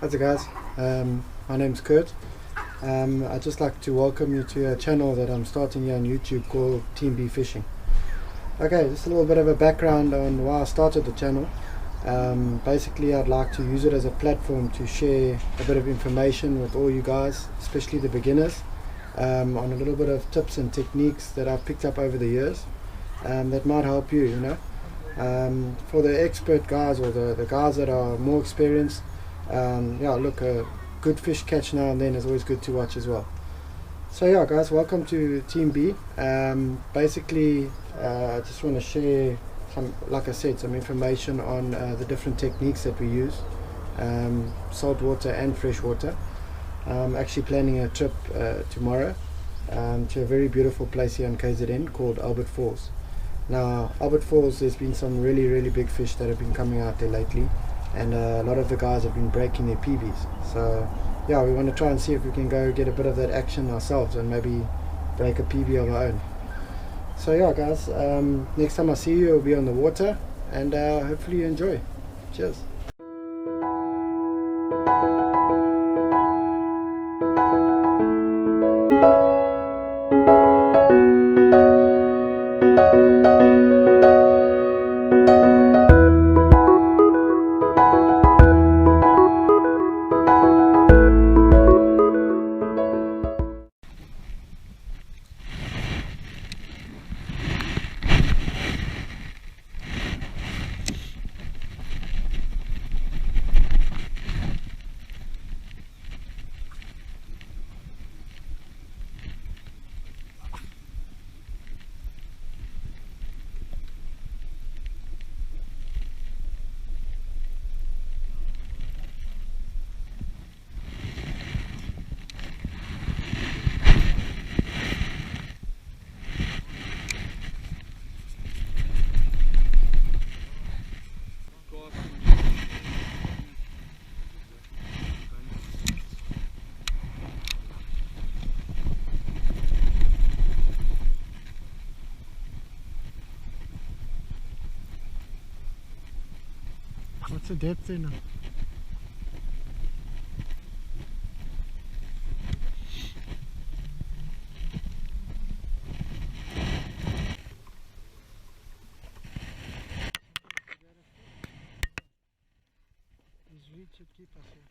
How's it guys? My name's Kurt. I'd just like to welcome you to a channel that I'm starting here on YouTube called Team B Fishing. Okay, just a little bit of a background on why I started the channel. Basically I'd like to use it as a platform to share a bit of information with all you guys, especially the beginners, on a little bit of tips and techniques that I've picked up over the years that might help you, For the expert guys or the guys that are more experienced, look, a good fish catch now and then is always good to watch as well. So yeah guys, welcome to Team B. Basically I just want to share some information on the different techniques that we use, saltwater and freshwater. I'm actually planning a trip tomorrow to a very beautiful place here in KZN called Albert Falls. Now Albert Falls, there's been some really big fish that have been coming out there lately, and a lot of the guys have been breaking their PBs. So yeah, we want to try and see if we can go get a bit of that action ourselves and maybe break a PB of our own. So yeah guys, next time I see you, it'll be on the water, and hopefully you enjoy. Cheers. What's the depth there now? This reed should keep us here.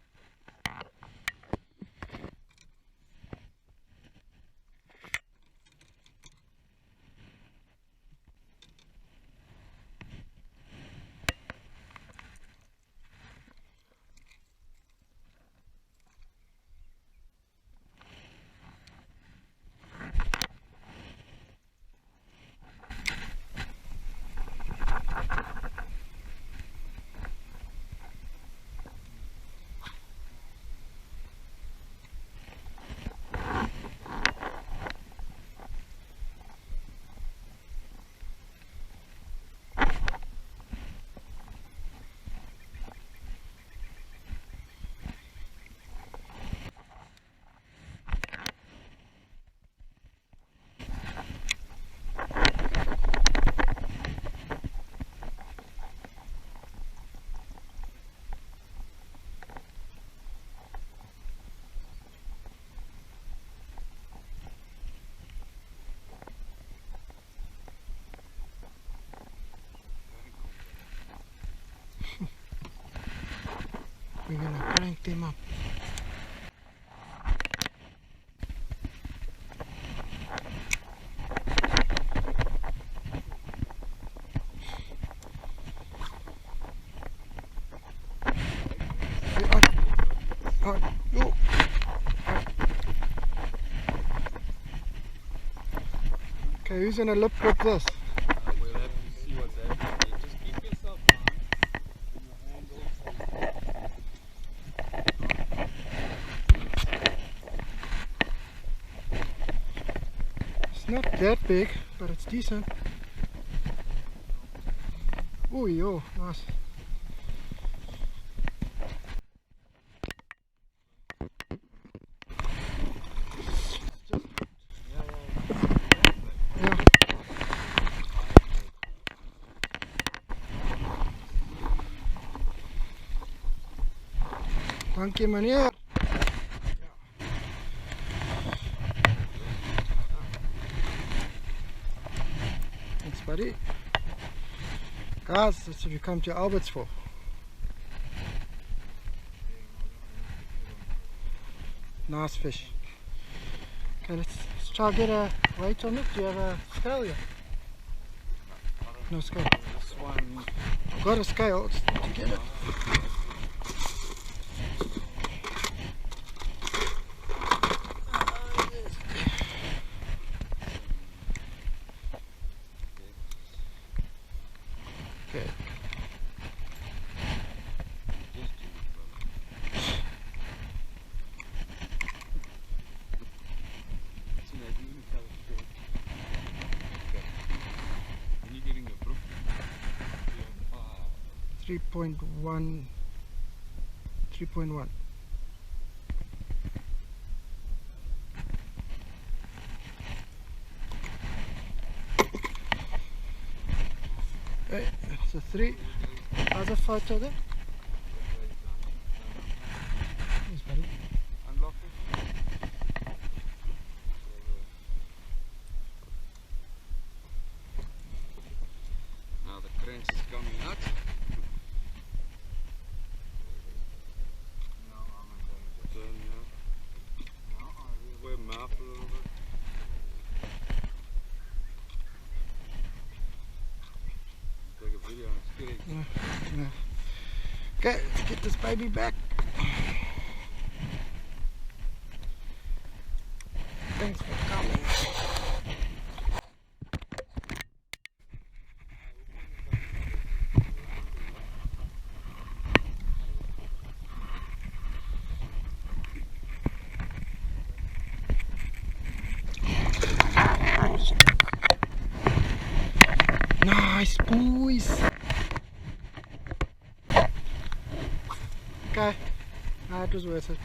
We're gonna crank them up. Go. Okay, who's gonna lip grip this? We'll have to see what's happening. Just keep yourself It's not that big, but it's decent. Oh, yo, nice. Dankie meneer. Thanks buddy. Guys, that's what you come to Alberts for. Nice fish. Okay, let's try to get a weight on it. Do you have a scale here? No scale. This one, I've got a scale to get it. Okay. so maybe you can tell it straight. Okay. And you're getting a brook. 3.1. 3.1. Hey, it's a 3. How's a photo there? Yes, buddy. Unlock it. Now the crank is coming out. Turn now. Wear mouth a little bit. Take a video and it's getting. Yeah. Okay, let's get this baby back. Thanks for coming. Nice boys. Okay, it was worth it.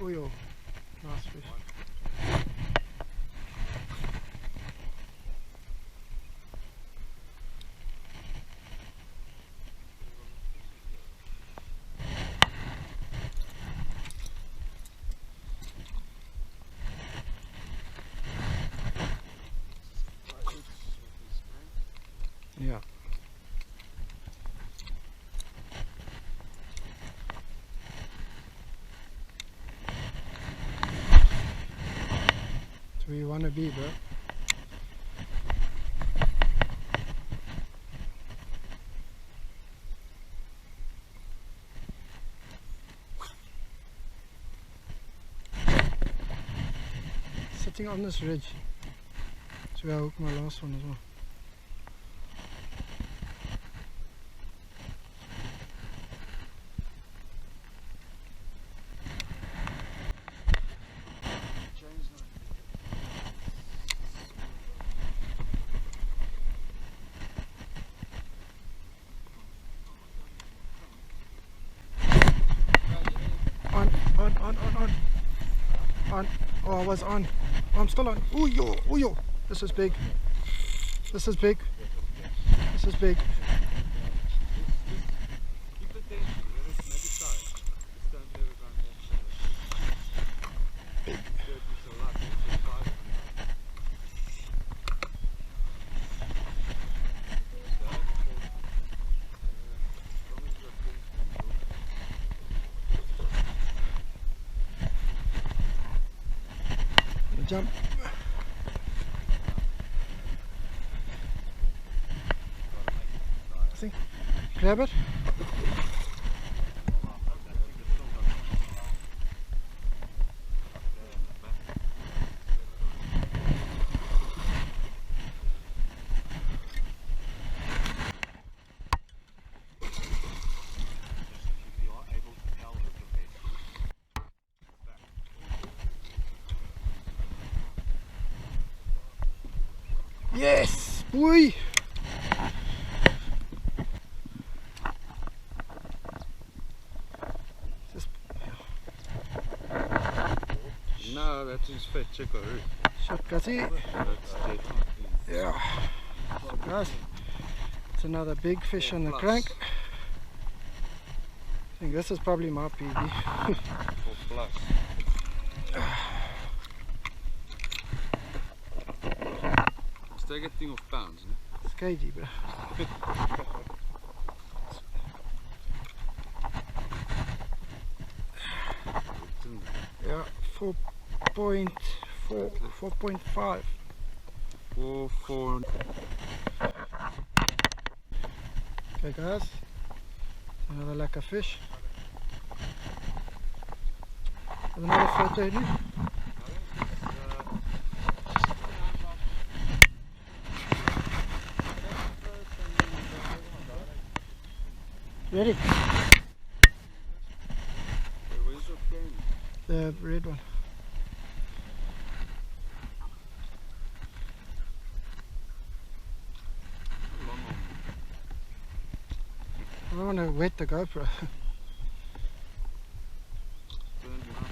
Oh yo, nice fish. Yeah. That's where you want to be, bro. Sitting on this ridge. That's where I hooked my last one as well. On. Oh, I was on. Oh, I'm still on. Ooh yo, ooh yo. This is big. This is big. This is big. Keep it tension, let it make it tight. Just don't let it run off. Big. It's a lot, it's a 500. Jump. See? Grab it. Yes, boy. Just No, that is fat chickaroo. shot, Gussie. That's definitely. Yeah. So guys, it's another big fish on the crank. I think this is probably my PB. 4 plus. Let's take a thing of pounds, no? It's cagey, bro. Yeah, 4.4, 4.5. 4. Okay guys, another lacquer fish. Have another photo in you. Ready? Where's your cane? The red one. Long arm. I don't want to wet the GoPro. Turned you up.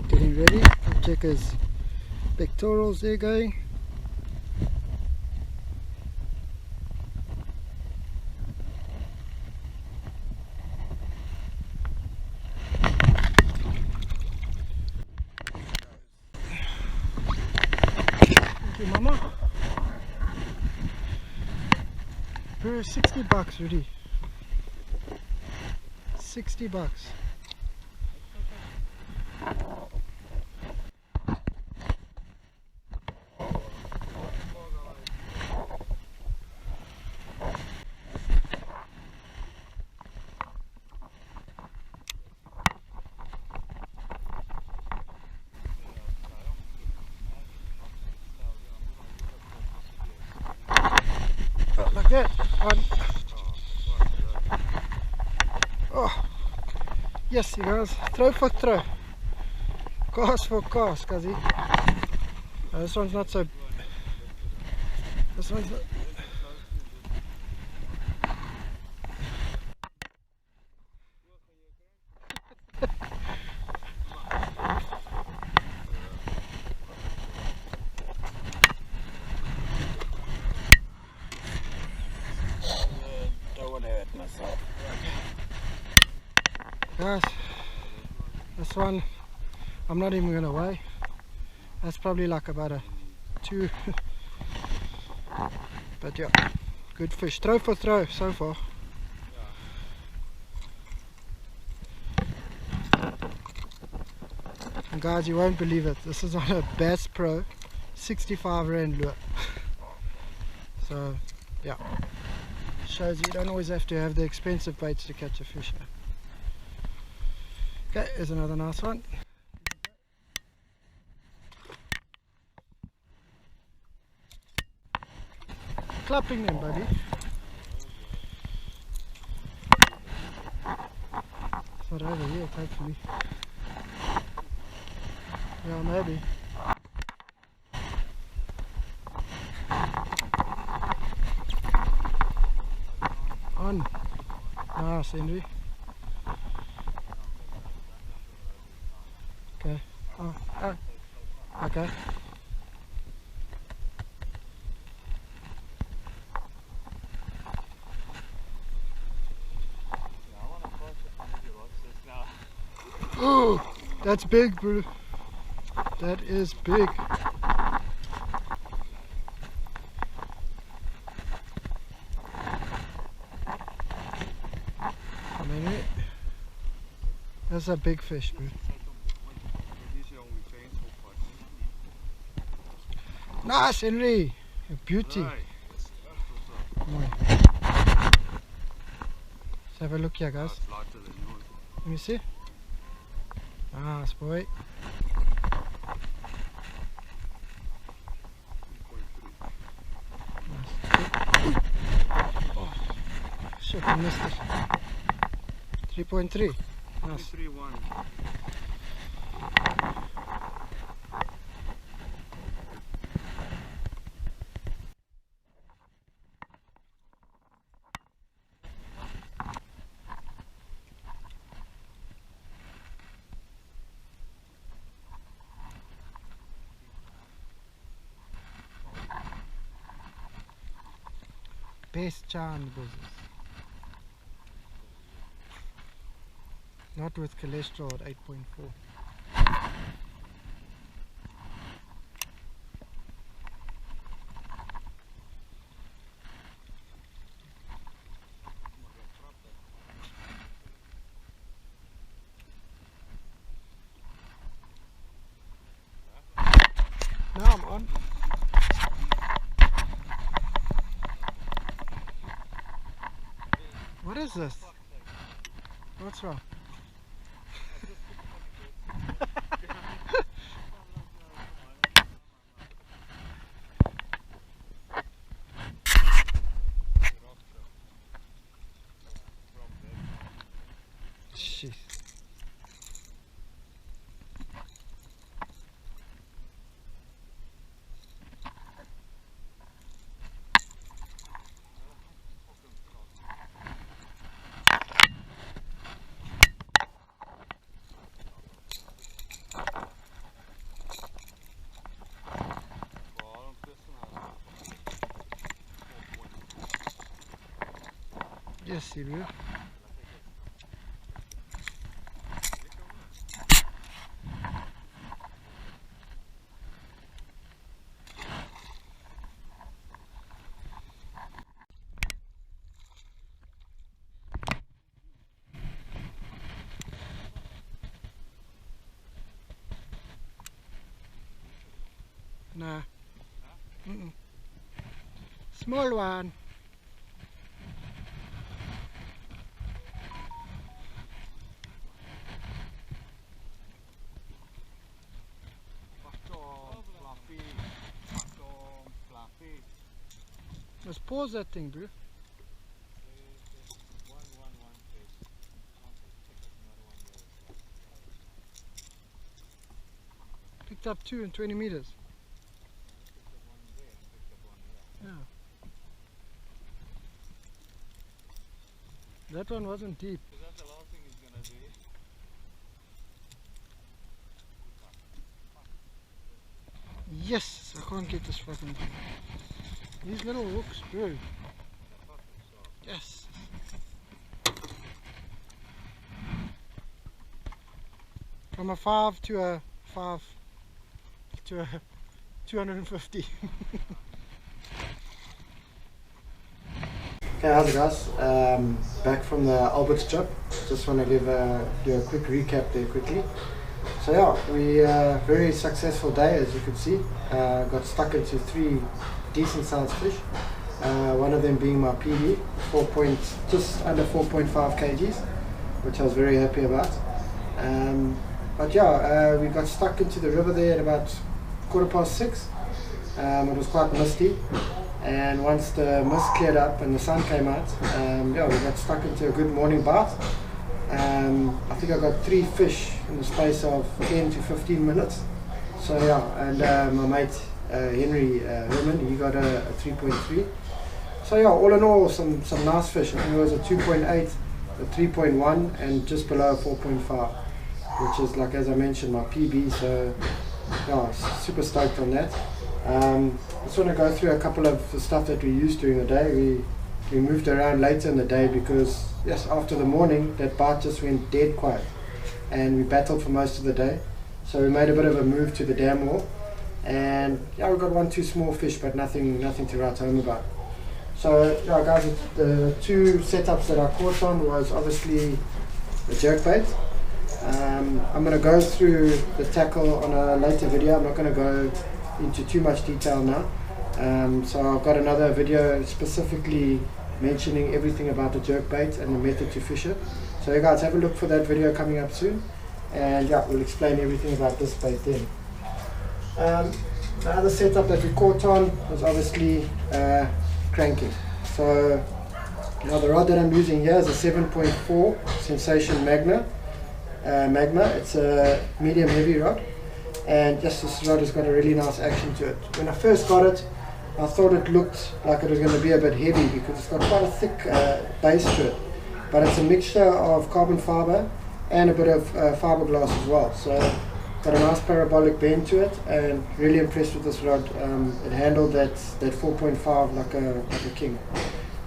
Getting ready. Check his pectorals there going. Thank you, Mama. For 60 bucks, Rudy. 60 bucks. Oh, like that. One. Oh, yes, you guys. Throw for throw. Cast for cast, Kazi. This one's not so. This one's not. Don't want to hurt myself. Guys, this one I'm not even gonna weigh. That's probably like about a 2. But yeah, good fish. Throw for throw so far. And guys, you won't believe it. This is on a Bass Pro 65 Rand lure. So yeah, shows you don't always have to have the expensive baits to catch a fish. Okay, here's another nice one. Clapping them, buddy. It's not over yet, hopefully. Yeah, maybe. On. Nice, Henry. Okay. Oh, oh. Okay. Oh, that's big, bro. That is big. I mean it. That's a big fish, bro. Nice, Henry. A beauty. Right. Mooi. Let's have a look here, guys. It's lighter than yours. Let me see. Nice boy. 3.3. Oh, shit, I missed it. 3.3. Nice. 3.31. Best charm business. Not with cholesterol at 8.4. Now I'm on. What is this? What's wrong? Jeez. Yes, you do. Nah. Mm-mm. Small one. Let's pause that thing, bro. Picked up 2 in 20 meters. Yeah. That one wasn't deep. Is that the last thing he's gonna do? Yes, I can't get this fucking thing. These little hooks, bro. Yes. From a 5 to a 5 to a 250. Okay, how's it guys? Back from the Albert's trip. Just want to do a quick recap there quickly. So yeah, we very successful day, as you can see. Got stuck into 3 decent sized fish. One of them being my PB, just under 4.5 kgs, which I was very happy about. But yeah, we got stuck into the river there at about 6:15. It was quite misty, and once the mist cleared up and the sun came out, yeah, we got stuck into a good morning bath. I think I got 3 fish in the space of 10 to 15 minutes. So yeah, and my mate Henry Herman, he got a 3.3. So yeah, all in all, some nice fish. I think it was a 2.8, a 3.1, and just below a 4.5, which is, like as I mentioned, my PB. So yeah, super stoked on that. I just want to go through a couple of the stuff that we used during the day. We moved around later in the day because, yes, after the morning, that bite just went dead quiet, and we battled for most of the day. So we made a bit of a move to the dam wall, and yeah, we got 1-2 small fish, but nothing to write home about. So yeah, guys, the 2 setups that I caught on was obviously the jerkbait. I'm going to go through the tackle on a later video. I'm not going to go into too much detail now. So I've got another video specifically mentioning everything about the jerk bait and the method to fish it. So you guys have a look for that video coming up soon, and yeah, we'll explain everything about this bait then. The other setup that we caught on was obviously cranking. So now the rod that I'm using here is a 7.4 Sensation Magma. It's a medium heavy rod, and just this rod has got a really nice action to it. When I first got it, I thought it looked like it was going to be a bit heavy because it's got quite a thick base to it, but it's a mixture of carbon fiber and a bit of fiberglass as well. So got a nice parabolic bend to it, and really impressed with this rod. It handled that 4.5 like a king.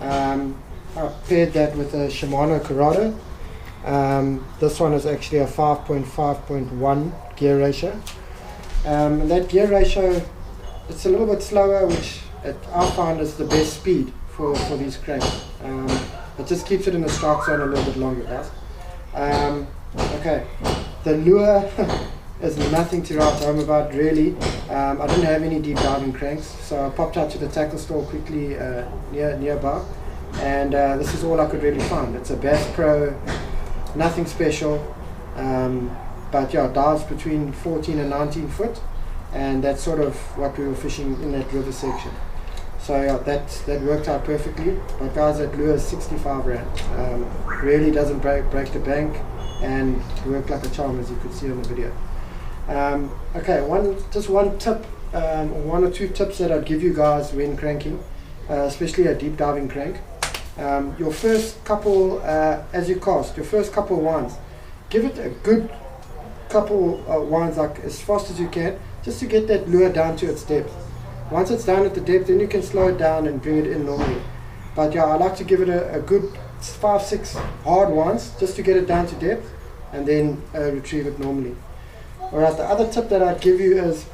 I paired that with a Shimano Corrado. This one is actually a 5.5.1 gear ratio. And that gear ratio, it's a little bit slower, which I found is the best speed for these cranks. It just keeps it in the strike zone a little bit longer, guys. Okay, the lure is nothing to write home about, really. I didn't have any deep diving cranks, so I popped out to the tackle store quickly nearby, and this is all I could really find. It's a Bass Pro, nothing special, but yeah, dives between 14 and 19 foot, and that's sort of what we were fishing in that river section. So yeah, that worked out perfectly. But guys, that lure is 65 rand. Really doesn't break the bank, and worked like a charm, as you could see on the video. Okay, just one tip, or one or two tips that I'd give you guys when cranking, especially a deep diving crank. Your first couple, as you cast, your first couple winds, give it a good couple winds, like as fast as you can, just to get that lure down to its depth. Once it's down at the depth, then you can slow it down and bring it in normally. But yeah, I like to give it a good 5-6 hard winds just to get it down to depth, and then retrieve it normally. Alright, the other tip that I'd give you is,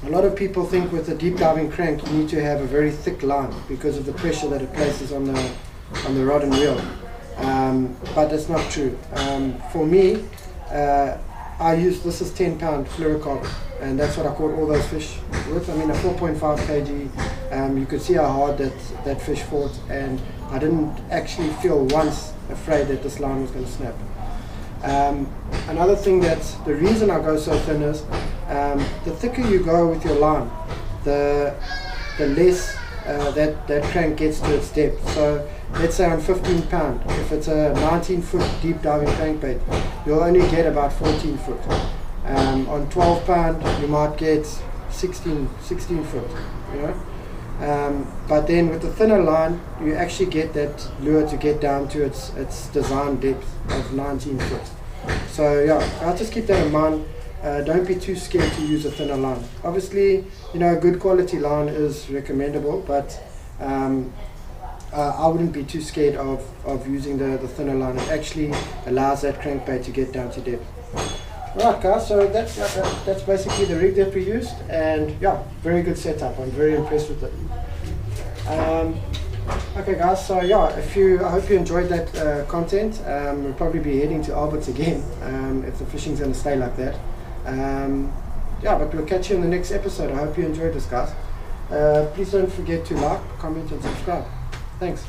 a lot of people think with a deep diving crank you need to have a very thick line because of the pressure that it places on the rod and reel. But that's not true. For me, I use, this is 10 pound fluorocarbon, and that's what I caught all those fish with. I mean, a 4.5 kg, you could see how hard that fish fought, and I didn't actually feel once afraid that this line was going to snap. Another thing, that's the reason I go so thin is, the thicker you go with your line, the less that crank gets to its depth. So let's say on 15 pound, if it's a 19 foot deep diving crankbait, you'll only get about 14 foot. On 12 pound you might get 16 foot, you know. But then with the thinner line, you actually get that lure to get down to its design depth of 19 foot. So yeah, I'll just keep that in mind. Don't be too scared to use a thinner line. Obviously, you know, a good quality line is recommendable, but I wouldn't be too scared of using the thinner line. It actually allows that crankbait to get down to depth. Right guys, so that's basically the rig that we used, and yeah, very good setup. I'm very impressed with it. Okay guys, so yeah, I hope you enjoyed that content. We'll probably be heading to Alberts again if the fishing's going to stay like that. Yeah, but we'll catch you in the next episode. I hope you enjoyed this, guys. Please don't forget to like, comment and subscribe. Thanks.